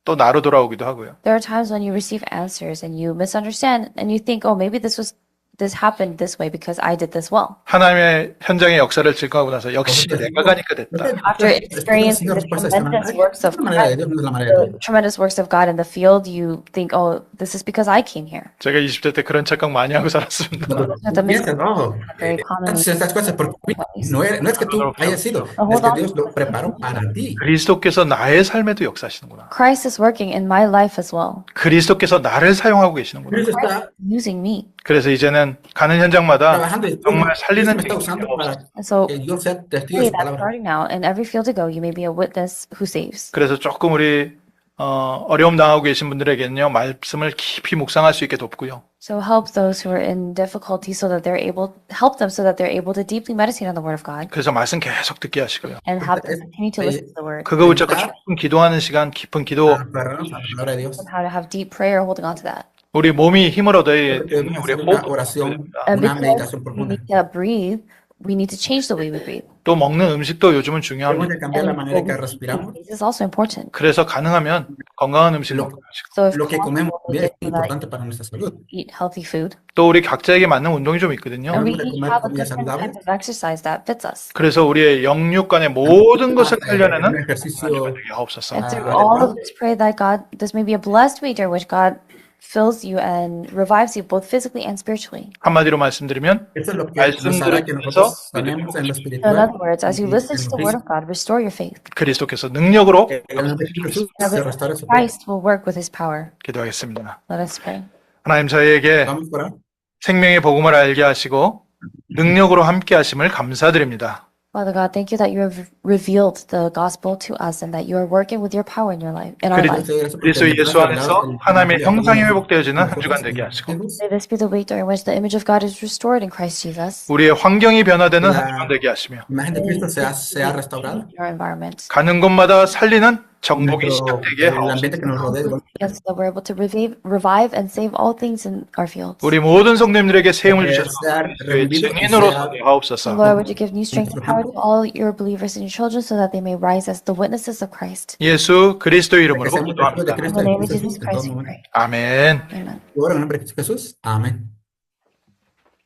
또 나로 돌아오기도 하고요. There are times when you receive answers and you misunderstand and you think, oh, maybe this was this happened this way because I did this well. 하나님의 현장의 역사를 증거하고 나서 역시 내가 가니까 됐다. After experiencing the tremendous works of la manera de God, Dios, no es la manera de the Dios. tremendous works of God in the field, you think, oh, this is because I came here. 제가 20대 때 그런 착각 많이 hago 살았습니다. Cuando tú piensas, no, haces estas cosas porque no es que tú hayas sido, es que Dios lo preparó para ti. 그리스도께서 나의 삶에도 역사하시는구나. Christ is working in my life as well. 그리스도께서 나를 사용하고 계시는구나. Cristo está Using me. 그래서 이제는 가는 현장마다 trabajando y 정말 살리는 me está usando para And so, que yo sea testigo pray de su that palabra. starting now, in every field you go, you may be a witness who saves. 그래서 조금 우리 어려움 당하고 계신 분들에게는요 말씀을 깊이 묵상할 수 있게 돕고요. So help those who are in difficulty so that they're able, help them so that they're able to deeply meditate on the Word of God 그래서 말씀 계속 듣게 하시고요. and have them continue to listen to the Word. 그거 붙잡고 깊은 기도하는 시간, 깊은 기도. Aferrarnos a la palabra de Dios. And how to have deep prayer holding on to that. 우리 몸이 힘을 얻어야 Debemos 우리 hacer una 호흡. oración, And una because meditación we profunda. need to breathe, we need to change the way we breathe. 또 먹는 음식도 요즘은 Tenemos 중요합니다. que cambiar la And manera en que what we respiramos. eat is also important. 그래서 가능하면 건강한 음식 먹고 하시고. So if Lo que comemos possible, es so that importante para nuestra salud. eat healthy food. 또 우리 각자에게 맞는 운동이 좀 있거든요. And we Debemos de each comer have a comida different saludable. type of exercise that fits us. 그래서 우리의 영육간의 모든 것을 Un 살려내는 ejercicio 되게 하옵소서. And through all of this, pray that God, this may be a blessed week during which God fills you and revives you both physically and spiritually. 한마디로 말씀드리면 Eso es lo que 말씀 nos hará que 들으면서 nosotros sanemos en lo So in espiritual. other words, as you y listen en to lo the Word físico. of God, restore your faith. 그리스도께서 능력으로 El nombre de Jesús se restaure su fe. Christ will work with His power. 기도하겠습니다. Let us pray. 하나님 저희에게 Vamos a orar. 생명의 복음을 알게 하시고 능력으로 함께 하심을 감사드립니다. Father God, thank you that you have revealed the gospel to us and that you are working with your power in your life, in our life. 그리스도 예수 안에서 하나님의 형상이 회복되어지는 한 주간 되게 하시고 May this be the week during which the image of God is restored in Christ Jesus, 우리의 환경이 변화되는 한 주간 되게 하시며 La imagen de Cristo sea restaurada. in our environment. 가는 곳마다 살리는 정복이 Nuestro- 시작되게 el 하옵소서. ambiente que nos rodea. Yes, that we're able to revive and save all things in our fields. 우리 모든 성도님들에게 세움을 주셔서 sea 그리스도의 revivido y 증인으로 sea- 서게 하옵소서. Lord, would you give new strength and power to all your believers and your children so that they may rise as the witnesses of Christ. 예수 그리스도 이름으로 Que seamos testigos de 기도합니다. In Cristo the name of Jesús Jesus en todo Christ we momento. pray. 아멘. Amen. Oro en el nombre de Jesús. Amén.